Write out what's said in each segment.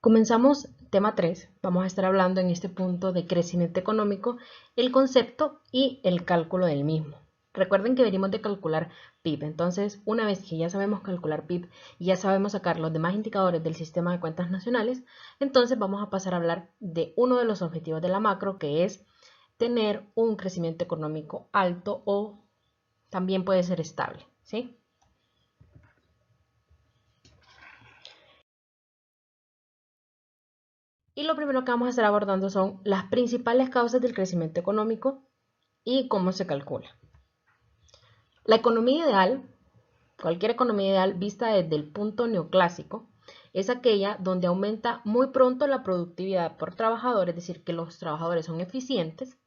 Comenzamos tema 3. Vamos a estar hablando en este punto de crecimiento económico, el concepto y el cálculo del mismo. Recuerden que venimos de calcular PIB, entonces una vez que ya sabemos calcular PIB y ya sabemos sacar los demás indicadores del sistema de cuentas nacionales, entonces vamos a pasar a hablar de uno de los objetivos de la macro, que es tener un crecimiento económico alto o también puede ser estable, ¿sí? Y lo primero que vamos a estar abordando son las principales causas del crecimiento económico y cómo se calcula. La economía ideal, cualquier economía ideal vista desde el punto neoclásico, es aquella donde aumenta muy pronto la productividad por trabajador, es decir, que los trabajadores son eficientes,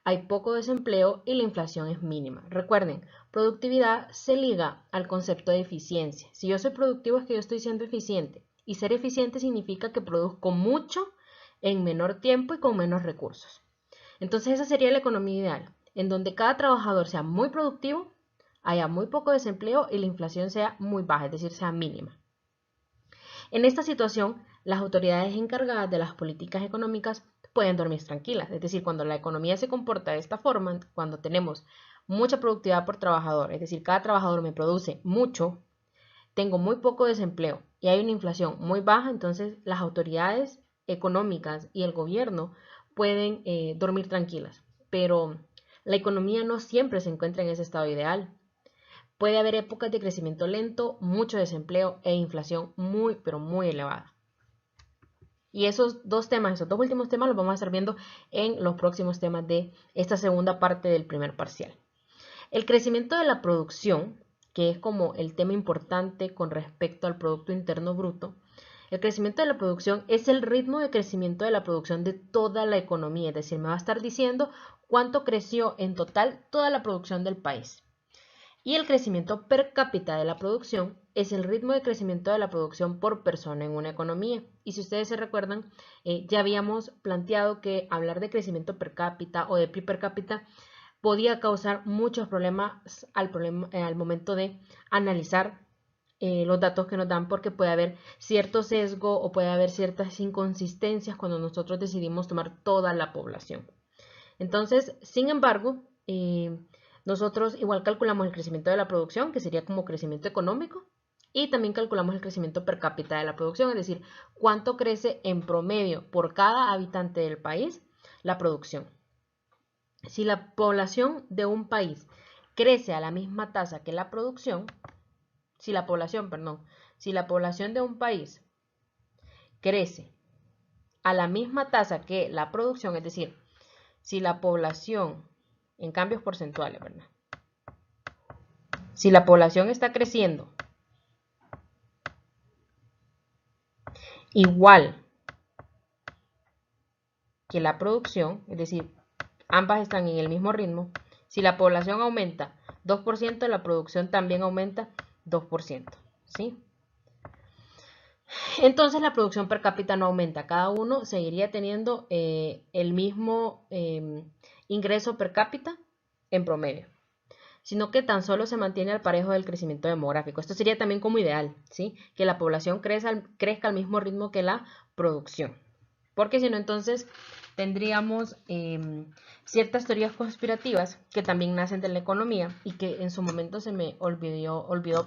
hay poco desempleo y la inflación es mínima. Recuerden, productividad se liga al concepto de eficiencia. Si yo soy productivo es que yo estoy siendo eficiente y ser eficiente significa que produzco mucho en menor tiempo y con menos recursos. Entonces esa sería la economía ideal, en donde cada trabajador sea muy productivo, haya muy poco desempleo y la inflación sea muy baja, es decir, sea mínima. En esta situación, las autoridades encargadas de las políticas económicas pueden dormir tranquilas, es decir, cuando la economía se comporta de esta forma, cuando tenemos mucha productividad por trabajador, es decir, cada trabajador me produce mucho, tengo muy poco desempleo y hay una inflación muy baja, entonces las autoridades económicas y el gobierno pueden dormir tranquilas. Pero la economía no siempre se encuentra en ese estado ideal. Puede haber épocas de crecimiento lento, mucho desempleo e inflación muy, pero muy elevada. Y esos dos temas, esos dos últimos temas los vamos a estar viendo en los próximos temas de esta segunda parte del primer parcial. El crecimiento de la producción, que es como el tema importante con respecto al Producto Interno Bruto, el crecimiento de la producción es el ritmo de crecimiento de la producción de toda la economía, es decir, me va a estar diciendo cuánto creció en total toda la producción del país. Y el crecimiento per cápita de la producción es el ritmo de crecimiento de la producción por persona en una economía. Y si ustedes se recuerdan, ya habíamos planteado que hablar de crecimiento per cápita o de PIB per cápita podía causar muchos problemas al momento de analizar los datos que nos dan, porque puede haber cierto sesgo o puede haber ciertas inconsistencias cuando nosotros decidimos tomar toda la población. Entonces, sin embargo, nosotros igual calculamos el crecimiento de la producción, que sería como crecimiento económico, y también calculamos el crecimiento per cápita de la producción, es decir, cuánto crece en promedio por cada habitante del país la producción. Si la población de un país crece a la misma tasa que la producción, si la población de un país crece a la misma tasa que la producción, es decir, si la población, en cambios porcentuales, ¿verdad? Si la población está creciendo igual que la producción, es decir, ambas están en el mismo ritmo, si la población aumenta 2%, la producción también aumenta 2%, ¿sí? Entonces la producción per cápita no aumenta, cada uno seguiría teniendo el mismo ingreso per cápita en promedio, sino que tan solo se mantiene al parejo del crecimiento demográfico. Esto sería también como ideal, ¿sí? Que la población crezca al mismo ritmo que la producción, porque si no, entonces tendríamos ciertas teorías conspirativas que también nacen de la economía y que en su momento se me olvidó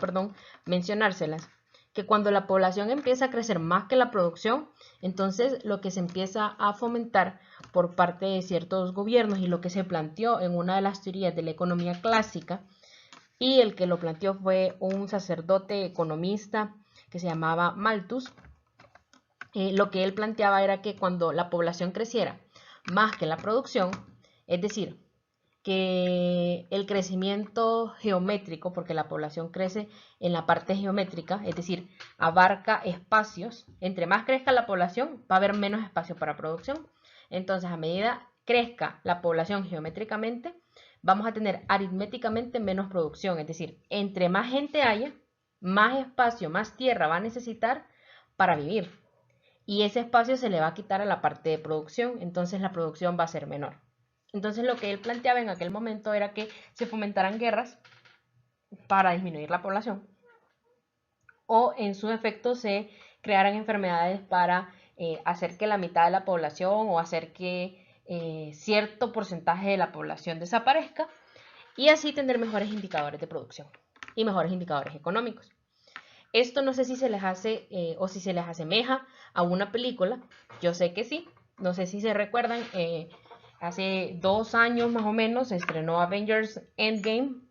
mencionárselas, que cuando la población empieza a crecer más que la producción, entonces lo que se empieza a fomentar por parte de ciertos gobiernos y lo que se planteó en una de las teorías de la economía clásica, y el que lo planteó fue un sacerdote economista que se llamaba Malthus. Lo que él planteaba era que cuando la población creciera más que la producción, es decir, que el crecimiento geométrico, porque la población crece en la parte geométrica, es decir, abarca espacios, entre más crezca la población, va a haber menos espacio para producción. Entonces, a medida crezca la población geométricamente, vamos a tener aritméticamente menos producción, es decir, entre más gente haya, más espacio, más tierra va a necesitar para vivir. Y ese espacio se le va a quitar a la parte de producción, entonces la producción va a ser menor. Entonces lo que él planteaba en aquel momento era que se fomentaran guerras para disminuir la población, o en su efecto se crearan enfermedades para hacer que la mitad de la población o hacer que cierto porcentaje de la población desaparezca y así tener mejores indicadores de producción y mejores indicadores económicos. Esto no sé si se les hace o si se les asemeja a una película, yo sé que sí, no sé si se recuerdan, hace 2 años más o menos se estrenó Avengers Endgame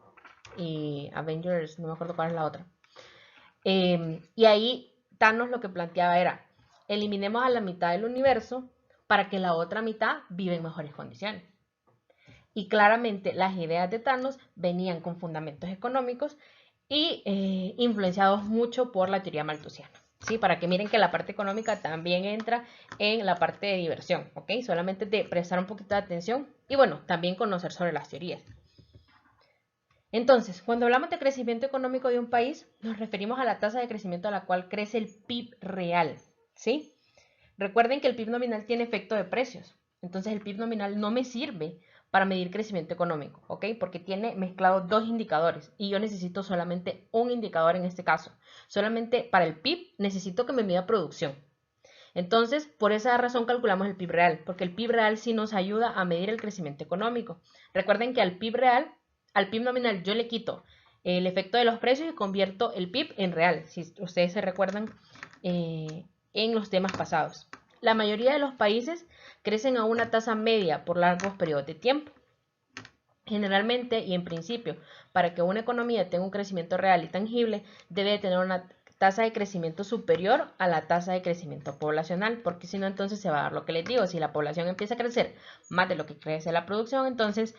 y Avengers, no me acuerdo cuál es la otra. Y ahí Thanos lo que planteaba era, eliminemos a la mitad del universo para que la otra mitad viva en mejores condiciones. Y claramente las ideas de Thanos venían con fundamentos económicos y influenciados mucho por la teoría malthusiana. ¿Sí? Para que miren que la parte económica también entra en la parte de diversión, ¿ok? Solamente de prestar un poquito de atención y bueno, también conocer sobre las teorías. Entonces, cuando hablamos de crecimiento económico de un país, nos referimos a la tasa de crecimiento a la cual crece el PIB real, ¿sí? Recuerden que el PIB nominal tiene efecto de precios, entonces el PIB nominal no me sirve para medir crecimiento económico, ¿ok? Porque tiene mezclados 2 indicadores y yo necesito solamente un indicador en este caso. Solamente para el PIB necesito que me mida producción. Entonces, por esa razón calculamos el PIB real, porque el PIB real sí nos ayuda a medir el crecimiento económico. Recuerden que al PIB real, al PIB nominal, yo le quito el efecto de los precios y convierto el PIB en real, si ustedes se recuerdan en los temas pasados. La mayoría de los países crecen a una tasa media por largos periodos de tiempo. Generalmente y en principio, para que una economía tenga un crecimiento real y tangible, debe tener una tasa de crecimiento superior a la tasa de crecimiento poblacional, porque si no, entonces se va a dar lo que les digo, si la población empieza a crecer más de lo que crece la producción, entonces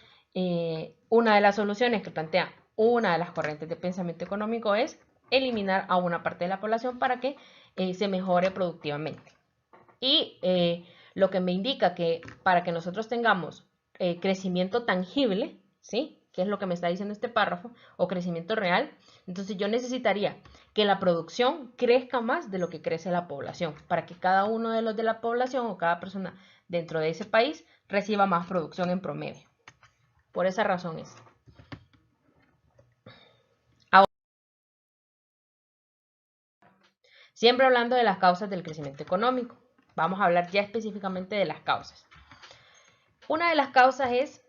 una de las soluciones que plantea una de las corrientes de pensamiento económico es eliminar a una parte de la población para que se mejore productivamente. Y lo que me indica que para que nosotros tengamos crecimiento tangible, ¿sí? Que es lo que me está diciendo este párrafo, o crecimiento real, entonces yo necesitaría que la producción crezca más de lo que crece la población, para que cada uno de los de la población o cada persona dentro de ese país reciba más producción en promedio. Por esa razón es. Ahora, siempre hablando de las causas del crecimiento económico, vamos a hablar ya específicamente de las causas. Una de las causas es,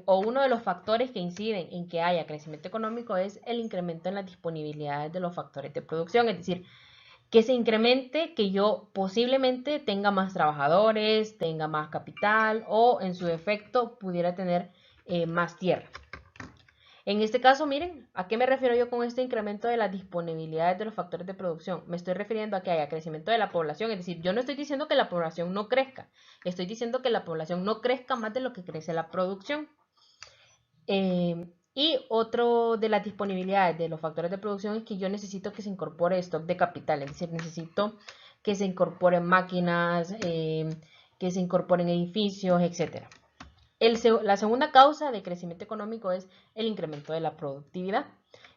o uno de los factores que inciden en que haya crecimiento económico es el incremento en las disponibilidades de los factores de producción, es decir, que se incremente, que yo posiblemente tenga más trabajadores, tenga más capital o en su defecto pudiera tener más tierra. En este caso, miren, ¿a qué me refiero yo con este incremento de las disponibilidades de los factores de producción? Me estoy refiriendo a que haya crecimiento de la población, es decir, yo no estoy diciendo que la población no crezca, estoy diciendo que la población no crezca más de lo que crece la producción. Y otro de las disponibilidades de los factores de producción es que yo necesito que se incorpore stock de capital, es decir, necesito que se incorporen máquinas, que se incorporen edificios, etcétera. La segunda causa de crecimiento económico es el incremento de la productividad,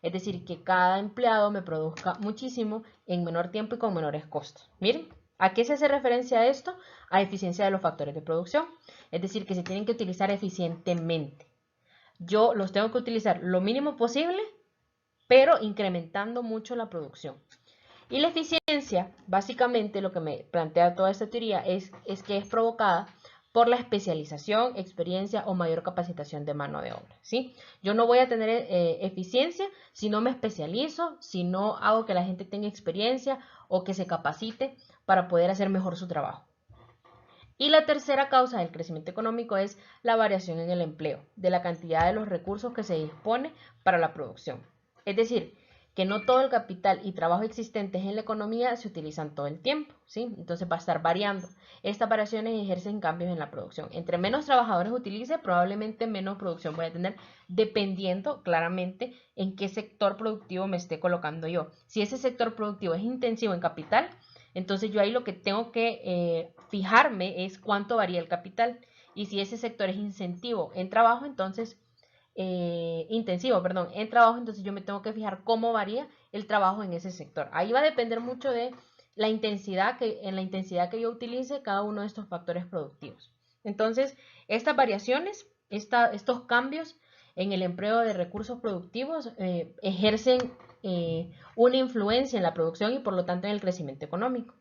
es decir, que cada empleado me produzca muchísimo en menor tiempo y con menores costos. Miren, ¿a qué se hace referencia a esto? A eficiencia de los factores de producción, es decir, que se tienen que utilizar eficientemente. Yo los tengo que utilizar lo mínimo posible, pero incrementando mucho la producción. Y la eficiencia, básicamente lo que me plantea toda esta teoría es que es provocada por la especialización, experiencia o mayor capacitación de mano de obra, ¿sí? Yo no voy a tener eficiencia si no me especializo, si no hago que la gente tenga experiencia o que se capacite para poder hacer mejor su trabajo. Y la tercera causa del crecimiento económico es la variación en el empleo, de la cantidad de los recursos que se dispone para la producción. Es decir, que no todo el capital y trabajo existentes en la economía se utilizan todo el tiempo, ¿sí? Entonces va a estar variando. Estas variaciones ejercen cambios en la producción. Entre menos trabajadores utilice, probablemente menos producción voy a tener, dependiendo claramente en qué sector productivo me esté colocando yo. Si ese sector productivo es intensivo en capital, entonces yo ahí lo que tengo que fijarme es cuánto varía el capital. Y si ese sector es incentivo en trabajo, entonces intensivo, perdón, en trabajo, entonces yo me tengo que fijar cómo varía el trabajo en ese sector. Ahí va a depender mucho de la intensidad que yo utilice cada uno de estos factores productivos. Entonces, estas variaciones, estos cambios en el empleo de recursos productivos ejercen una influencia en la producción y por lo tanto en el crecimiento económico.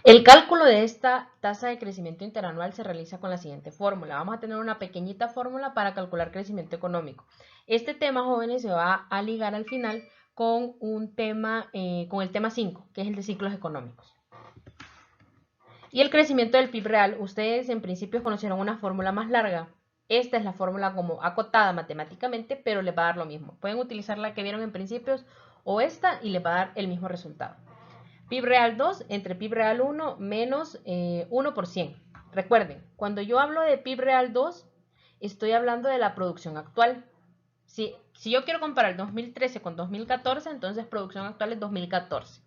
El cálculo de esta tasa de crecimiento interanual se realiza con la siguiente fórmula. Vamos a tener una pequeñita fórmula para calcular crecimiento económico. Este tema, jóvenes, se va a ligar al final con un tema, con el tema 5, que es el de ciclos económicos. Y el crecimiento del PIB real, ustedes en principio conocieron una fórmula más larga. Esta es la fórmula como acotada matemáticamente, pero les va a dar lo mismo. Pueden utilizar la que vieron en principios o esta y les va a dar el mismo resultado. PIB real 2 entre PIB real 1 menos 1%. Recuerden, cuando yo hablo de PIB real 2, estoy hablando de la producción actual. Si yo quiero comparar 2013 con 2014, entonces producción actual es 2014,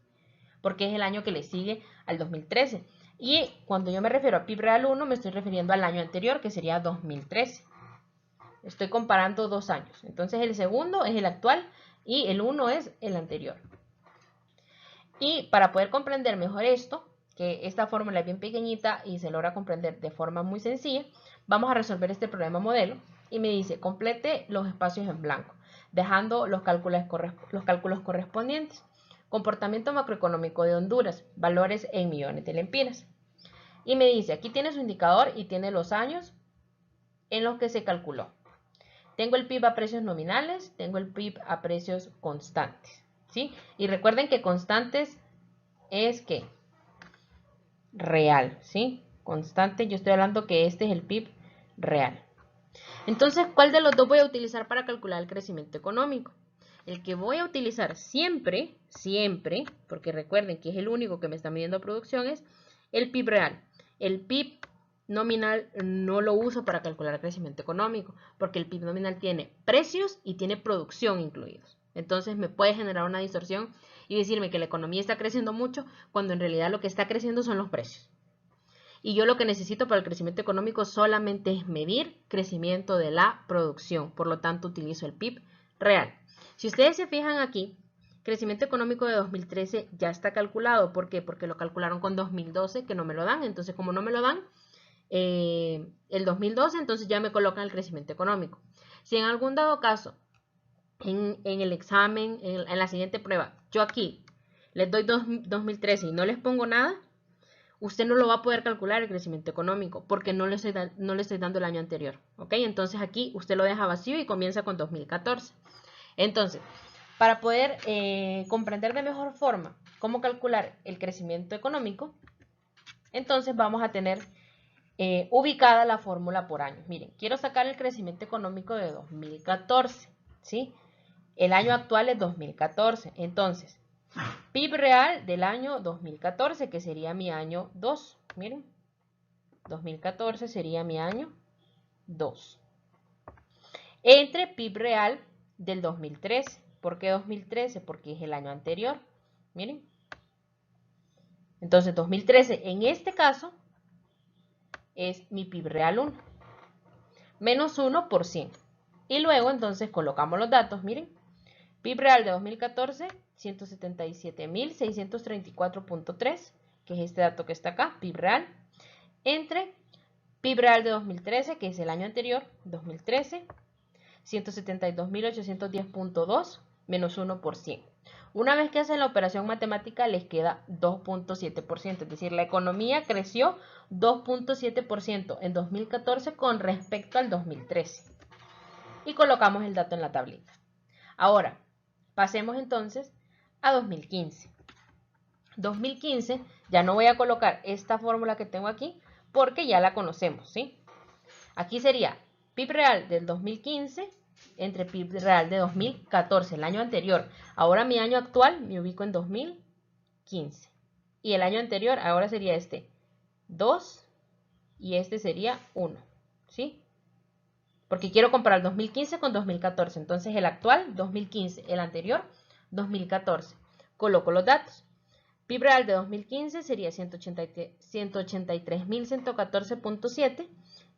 porque es el año que le sigue al 2013. Y cuando yo me refiero a PIB real 1, me estoy refiriendo al año anterior, que sería 2013. Estoy comparando 2 años. Entonces el segundo es el actual y el 1 es el anterior. Y para poder comprender mejor esto, que esta fórmula es bien pequeñita y se logra comprender de forma muy sencilla, vamos a resolver este problema modelo. Y me dice, complete los espacios en blanco, dejando los cálculos correspondientes. Comportamiento macroeconómico de Honduras, valores en millones de lempiras. Y me dice, aquí tiene su indicador y tiene los años en los que se calculó. Tengo el PIB a precios nominales, tengo el PIB a precios constantes, ¿sí? Y recuerden que constantes es que real, ¿sí? Constante, yo estoy hablando que este es el PIB real. Entonces, ¿cuál de los dos voy a utilizar para calcular el crecimiento económico? El que voy a utilizar siempre, porque recuerden que es el único que me está midiendo producción, es el PIB real. El PIB nominal no lo uso para calcular el crecimiento económico, porque el PIB nominal tiene precios y tiene producción incluidos. Entonces me puede generar una distorsión y decirme que la economía está creciendo mucho, cuando en realidad lo que está creciendo son los precios. Y yo lo que necesito para el crecimiento económico solamente es medir crecimiento de la producción. Por lo tanto, utilizo el PIB real. Si ustedes se fijan aquí, crecimiento económico de 2013 ya está calculado. ¿Por qué? Porque lo calcularon con 2012, que no me lo dan. Entonces, como no me lo dan, el 2012, entonces ya me colocan el crecimiento económico. Si en algún dado caso, en el examen, en la siguiente prueba, yo aquí les doy 2013 y no les pongo nada, usted no lo va a poder calcular el crecimiento económico porque no le estoy dando el año anterior, ¿ok? Entonces aquí usted lo deja vacío y comienza con 2014. Entonces, para poder comprender de mejor forma cómo calcular el crecimiento económico, entonces vamos a tener ubicada la fórmula por año. Miren, quiero sacar el crecimiento económico de 2014, ¿sí? El año actual es 2014, entonces PIB real del año 2014, que sería mi año 2. Miren, 2014 sería mi año 2. Entre PIB real del 2013. ¿Por qué 2013? Porque es el año anterior. Miren. Entonces, 2013 en este caso es mi PIB real 1. Menos 1%. Y luego, entonces, colocamos los datos. Miren. PIB real de 2014, 177.634.3, que es este dato que está acá, PIB real, entre PIB real de 2013, que es el año anterior, 2013, 172.810.2, menos 1%. Una vez que hacen la operación matemática, les queda 2.7%, es decir, la economía creció 2.7% en 2014 con respecto al 2013. Y colocamos el dato en la tablita. Ahora, pasemos entonces a 2015. 2015, ya no voy a colocar esta fórmula que tengo aquí porque ya la conocemos, ¿sí? Aquí sería PIB real del 2015 entre PIB real de 2014, el año anterior. Ahora mi año actual me ubico en 2015. Y el año anterior ahora sería este 2 y este sería 1, ¿sí? Porque quiero comparar 2015 con 2014. Entonces el actual, 2015. El anterior, 2014. Coloco los datos. PIB real de 2015 sería 183.114.7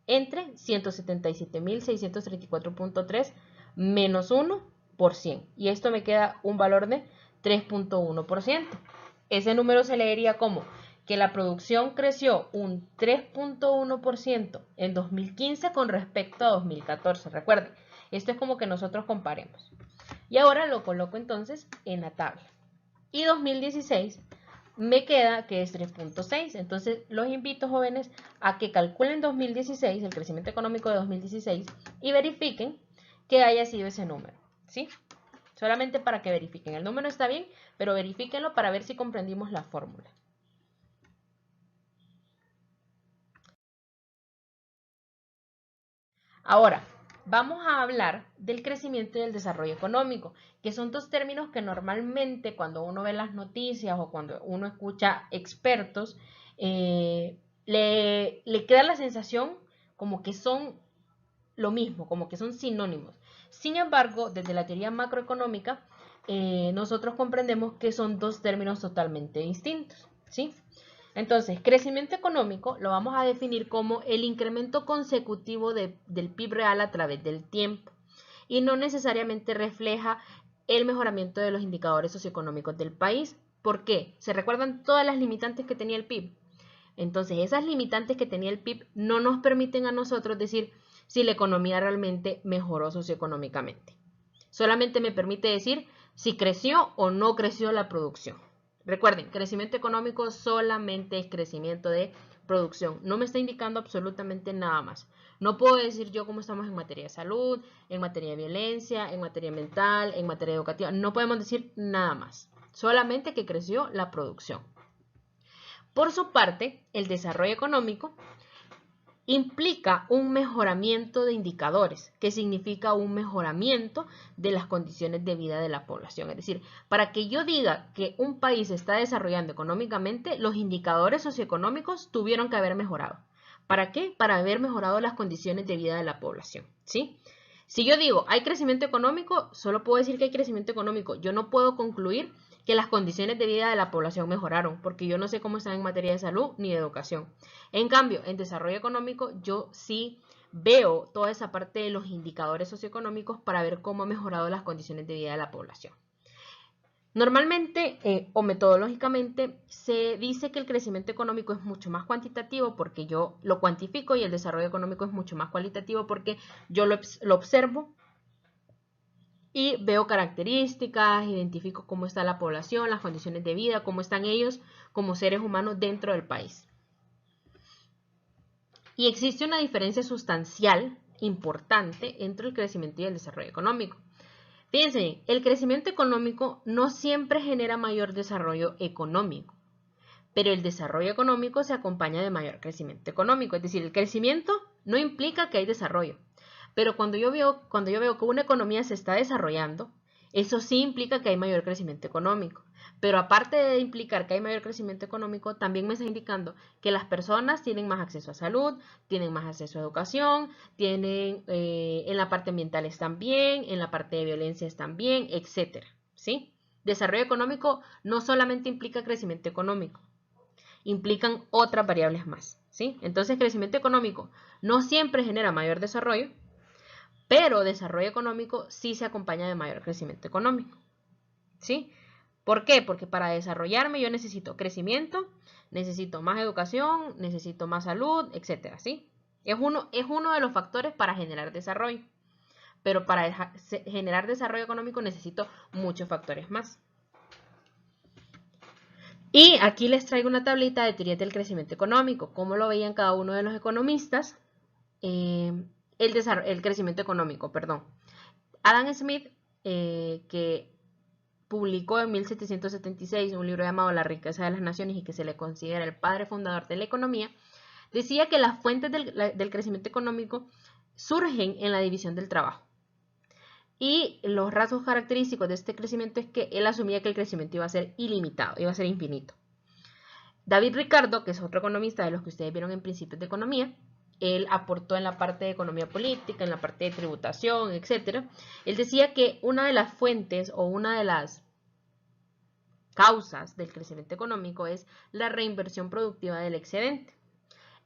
entre 177.634.3 menos 1%. Y esto me queda un valor de 3.1%. Ese número se leería como que la producción creció un 3.1% en 2015 con respecto a 2014. Recuerden, esto es como que nosotros comparemos. Y ahora lo coloco entonces en la tabla. Y 2016 me queda que es 3.6. Entonces los invito, jóvenes, a que calculen 2016, el crecimiento económico de 2016, y verifiquen que haya sido ese número, ¿sí? Solamente para que verifiquen. El número está bien, pero verifíquenlo para ver si comprendimos la fórmula. Ahora, vamos a hablar del crecimiento y del desarrollo económico, que son dos términos que normalmente cuando uno ve las noticias o cuando uno escucha expertos, le queda la sensación como que son lo mismo, como que son sinónimos. Sin embargo, desde la teoría macroeconómica, nosotros comprendemos que son dos términos totalmente distintos, ¿sí? Entonces, crecimiento económico lo vamos a definir como el incremento consecutivo del PIB real a través del tiempo y no necesariamente refleja el mejoramiento de los indicadores socioeconómicos del país. ¿Por qué? ¿Se recuerdan todas las limitantes que tenía el PIB? Entonces, esas limitantes que tenía el PIB no nos permiten a nosotros decir si la economía realmente mejoró socioeconómicamente. Solamente me permite decir si creció o no creció la producción. Recuerden, crecimiento económico solamente es crecimiento de producción. No me está indicando absolutamente nada más. No puedo decir yo cómo estamos en materia de salud, en materia de violencia, en materia mental, en materia educativa. No podemos decir nada más. Solamente que creció la producción. Por su parte, el desarrollo económico implica un mejoramiento de indicadores, que significa un mejoramiento de las condiciones de vida de la población. Es decir, para que yo diga que un país se está desarrollando económicamente, los indicadores socioeconómicos tuvieron que haber mejorado. ¿Para qué? Para haber mejorado las condiciones de vida de la población, ¿sí? Si yo digo, hay crecimiento económico, solo puedo decir que hay crecimiento económico. Yo no puedo concluir que las condiciones de vida de la población mejoraron, porque yo no sé cómo están en materia de salud ni de educación. En cambio, en desarrollo económico, yo sí veo toda esa parte de los indicadores socioeconómicos para ver cómo ha mejorado las condiciones de vida de la población. Normalmente o metodológicamente se dice que el crecimiento económico es mucho más cuantitativo porque yo lo cuantifico y el desarrollo económico es mucho más cualitativo porque yo lo observo y veo características, identifico cómo está la población, las condiciones de vida, cómo están ellos como seres humanos dentro del país. Y existe una diferencia sustancial importante entre el crecimiento y el desarrollo económico. Fíjense, el crecimiento económico no siempre genera mayor desarrollo económico, pero el desarrollo económico se acompaña de mayor crecimiento económico. Es decir, el crecimiento no implica que hay desarrollo, pero cuando yo veo que una economía se está desarrollando, eso sí implica que hay mayor crecimiento económico. Pero aparte de implicar que hay mayor crecimiento económico, también me está indicando que las personas tienen más acceso a salud, tienen más acceso a educación, tienen en la parte ambiental están bien, en la parte de violencia están bien, etc. ¿Sí? Desarrollo económico no solamente implica crecimiento económico, implican otras variables más. ¿Sí? Entonces, crecimiento económico no siempre genera mayor desarrollo, pero desarrollo económico sí se acompaña de mayor crecimiento económico. ¿Sí? ¿Por qué? Porque para desarrollarme yo necesito crecimiento, necesito más educación, necesito más salud, etcétera, ¿sí? Es uno de los factores para generar desarrollo. Pero para generar desarrollo económico necesito muchos factores más. Y aquí les traigo una tablita de teorías del crecimiento económico. ¿Cómo lo veían cada uno de los economistas? El crecimiento económico, perdón. Adam Smith, que publicó en 1776 un libro llamado La riqueza de las naciones y que se le considera el padre fundador de la economía, decía que las fuentes del crecimiento económico surgen en la división del trabajo. Y los rasgos característicos de este crecimiento es que él asumía que el crecimiento iba a ser ilimitado, iba a ser infinito. David Ricardo, que es otro economista de los que ustedes vieron en Principios de Economía, él aportó en la parte de economía política, en la parte de tributación, etc. Él decía que una de las fuentes o una de las causas del crecimiento económico es la reinversión productiva del excedente.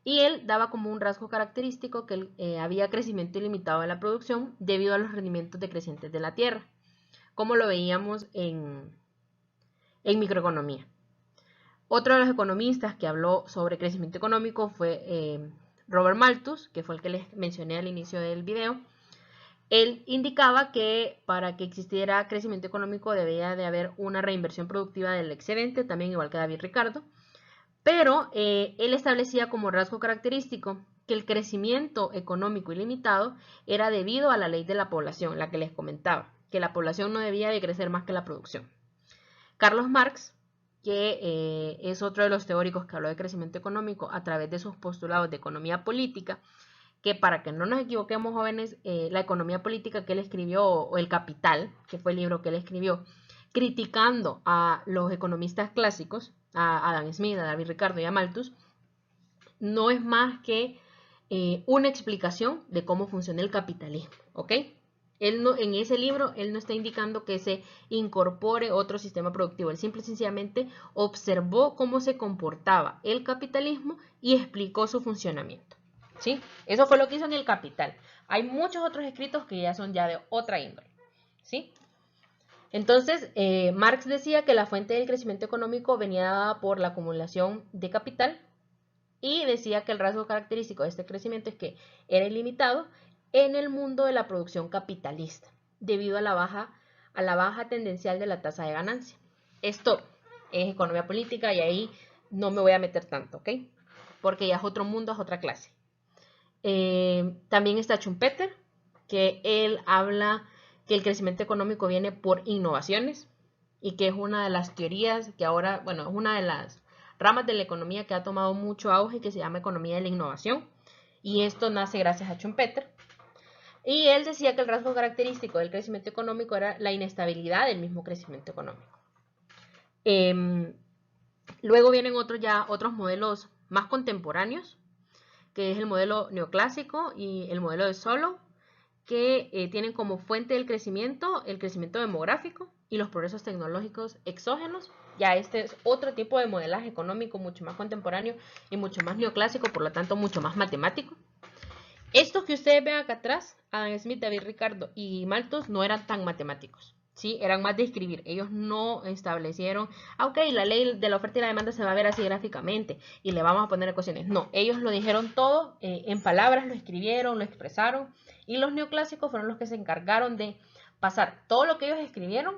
Y él daba como un rasgo característico que había crecimiento ilimitado de la producción debido a los rendimientos decrecientes de la tierra, como lo veíamos en microeconomía. Otro de los economistas que habló sobre crecimiento económico fue Robert Malthus, que fue el que les mencioné al inicio del video. Él indicaba que para que existiera crecimiento económico debía de haber una reinversión productiva del excedente, también igual que David Ricardo, pero él establecía como rasgo característico que el crecimiento económico ilimitado era debido a la ley de la población, la que les comentaba, que la población no debía de crecer más que la producción. Carlos Marx, que es otro de los teóricos que habló de crecimiento económico a través de sus postulados de economía política, que para que no nos equivoquemos jóvenes, la economía política que él escribió, o El Capital, que fue el libro que él escribió, criticando a los economistas clásicos, a Adam Smith, a David Ricardo y a Malthus, no es más que una explicación de cómo funciona el capitalismo, ¿ok? Él no, en ese libro, él no está indicando que se incorpore otro sistema productivo. Él simple y sencillamente observó cómo se comportaba el capitalismo y explicó su funcionamiento, ¿sí? Eso fue lo que hizo en El Capital. Hay muchos otros escritos que ya son ya de otra índole, ¿sí? Entonces, Marx decía que la fuente del crecimiento económico venía dada por la acumulación de capital, y decía que el rasgo característico de este crecimiento es que era ilimitado en el mundo de la producción capitalista, debido a la baja tendencial de la tasa de ganancia. Esto es economía política y ahí no me voy a meter tanto, ¿ok? Porque ya es otro mundo, es otra clase. También está Schumpeter, que él habla que el crecimiento económico viene por innovaciones y que es una de las teorías que ahora, bueno, es una de las ramas de la economía que ha tomado mucho auge, que se llama economía de la innovación, y esto nace gracias a Schumpeter. Y él decía que el rasgo característico del crecimiento económico era la inestabilidad del mismo crecimiento económico. Luego vienen otros modelos más contemporáneos, que es el modelo neoclásico y el modelo de Solow, que tienen como fuente del crecimiento el crecimiento demográfico y los progresos tecnológicos exógenos. Ya este es otro tipo de modelaje económico mucho más contemporáneo y mucho más neoclásico, por lo tanto mucho más matemático. Estos que ustedes ven acá atrás, Adam Smith, David Ricardo y Malthus, no eran tan matemáticos, ¿sí? Eran más de escribir. Ellos no establecieron, ok, la ley de la oferta y la demanda se va a ver así gráficamente y le vamos a poner ecuaciones. No, ellos lo dijeron todo en palabras, lo escribieron, lo expresaron, y los neoclásicos fueron los que se encargaron de pasar todo lo que ellos escribieron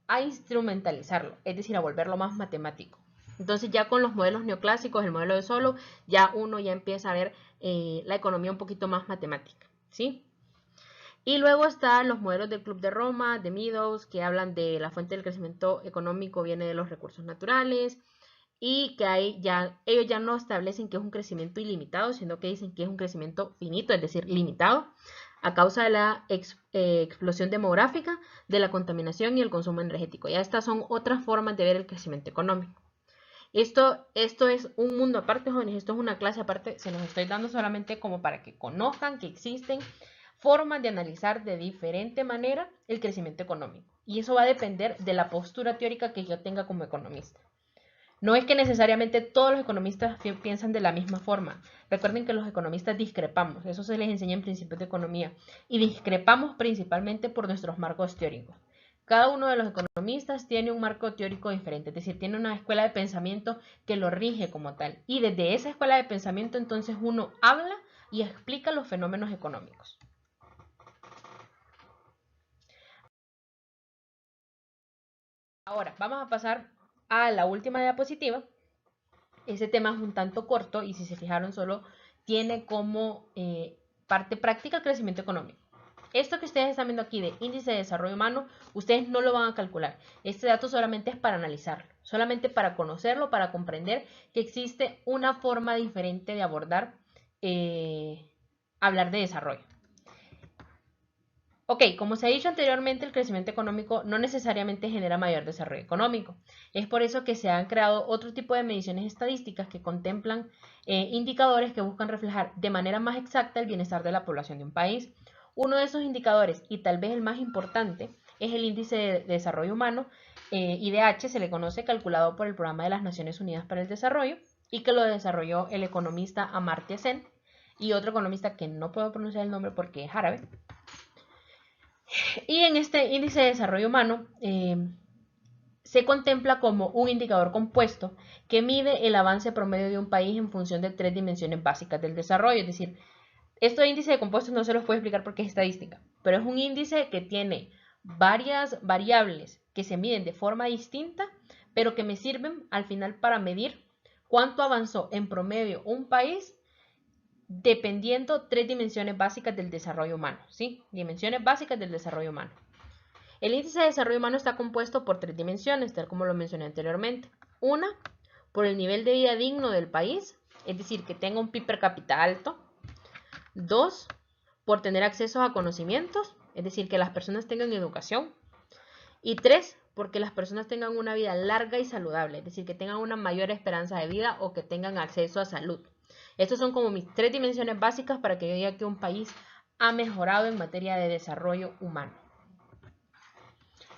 a instrumentalizarlo, es decir, a volverlo más matemático. Entonces ya con los modelos neoclásicos, el modelo de Solow, ya uno ya empieza a ver la economía un poquito más matemática, ¿sí? Y luego están los modelos del Club de Roma, de Meadows, que hablan de la fuente del crecimiento económico viene de los recursos naturales, y que ellos ya no establecen que es un crecimiento ilimitado, sino que dicen que es un crecimiento finito, es decir, limitado, a causa de la explosión demográfica, de la contaminación y el consumo energético. Ya estas son otras formas de ver el crecimiento económico. Esto es un mundo aparte, jóvenes, esto es una clase aparte, se los estoy dando solamente como para que conozcan que existen formas de analizar de diferente manera el crecimiento económico. Y eso va a depender de la postura teórica que yo tenga como economista. No es que necesariamente todos los economistas piensan de la misma forma. Recuerden que los economistas discrepamos, eso se les enseña en principios de economía, y discrepamos principalmente por nuestros marcos teóricos. Cada uno de los economistas tiene un marco teórico diferente, es decir, tiene una escuela de pensamiento que lo rige como tal. Y desde esa escuela de pensamiento entonces uno habla y explica los fenómenos económicos. Ahora, vamos a pasar a la última diapositiva. Ese tema es un tanto corto y si se fijaron solo tiene como parte práctica el crecimiento económico. Esto que ustedes están viendo aquí de índice de desarrollo humano, ustedes no lo van a calcular. Este dato solamente es para analizarlo, solamente para conocerlo, para comprender que existe una forma diferente de abordar, hablar de desarrollo. Ok, como se ha dicho anteriormente, el crecimiento económico no necesariamente genera mayor desarrollo económico. Es por eso que se han creado otro tipo de mediciones estadísticas que contemplan indicadores que buscan reflejar de manera más exacta el bienestar de la población de un país. Uno de esos indicadores, y tal vez el más importante, es el índice de desarrollo humano, IDH, se le conoce, calculado por el Programa de las Naciones Unidas para el Desarrollo, y que lo desarrolló el economista Amartya Sen y otro economista que no puedo pronunciar el nombre porque es árabe. Y en este índice de desarrollo humano se contempla como un indicador compuesto que mide el avance promedio de un país en función de 3 dimensiones básicas del desarrollo. Es decir, esto de índice de compuestos no se los puedo explicar porque es estadística, pero es un índice que tiene varias variables que se miden de forma distinta, pero que me sirven al final para medir cuánto avanzó en promedio un país dependiendo 3 dimensiones básicas del desarrollo humano, ¿sí? Dimensiones básicas del desarrollo humano. El índice de desarrollo humano está compuesto por 3 dimensiones, tal como lo mencioné anteriormente. Una, por el nivel de vida digno del país, es decir, que tenga un PIB per cápita alto. 2, por tener acceso a conocimientos, es decir, que las personas tengan educación. Y 3, porque las personas tengan una vida larga y saludable, es decir, que tengan una mayor esperanza de vida o que tengan acceso a salud. Estas son como mis 3 dimensiones básicas para que yo diga que un país ha mejorado en materia de desarrollo humano.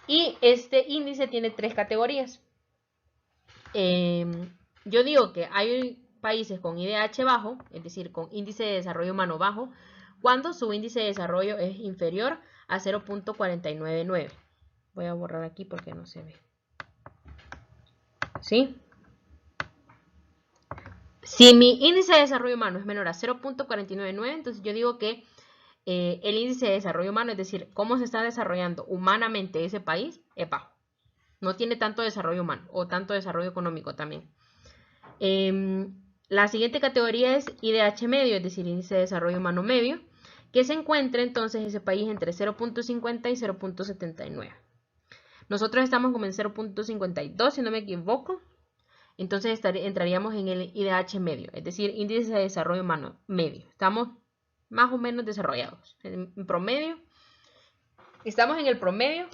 Y este índice tiene 3 categorías. Yo digo que hay países con IDH bajo, es decir, con índice de desarrollo humano bajo, cuando su índice de desarrollo es inferior a 0.499. Voy a borrar aquí porque no se ve. ¿Sí? Si mi índice de desarrollo humano es menor a 0.499, entonces yo digo que el índice de desarrollo humano, es decir, cómo se está desarrollando humanamente ese país, es bajo. No tiene tanto desarrollo humano o tanto desarrollo económico también. La siguiente categoría es IDH medio, es decir, índice de desarrollo humano medio, que se encuentra entonces ese país entre 0.50 y 0.79. Nosotros estamos como en 0.52, si no me equivoco. Entonces entraríamos en el IDH medio, es decir, índice de desarrollo humano medio. Estamos más o menos desarrollados. En promedio, estamos en el promedio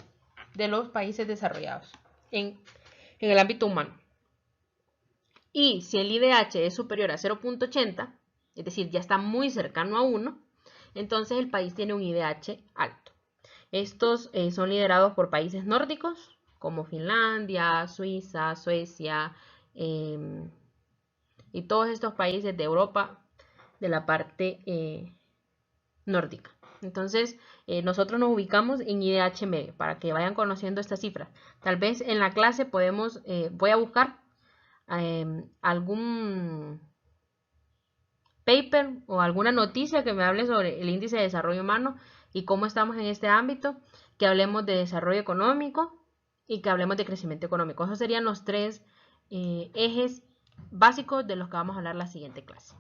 de los países desarrollados en el ámbito humano. Y si el IDH es superior a 0.80, es decir, ya está muy cercano a 1, entonces el país tiene un IDH alto. Estos son liderados por países nórdicos como Finlandia, Suiza, Suecia y todos estos países de Europa de la parte nórdica. Entonces, nosotros nos ubicamos en IDH medio para que vayan conociendo estas cifras. Tal vez en la clase podemos, voy a buscar algún paper o alguna noticia que me hable sobre el índice de desarrollo humano y cómo estamos en este ámbito, que hablemos de desarrollo económico y que hablemos de crecimiento económico. Esos serían los 3 ejes básicos de los que vamos a hablar la siguiente clase.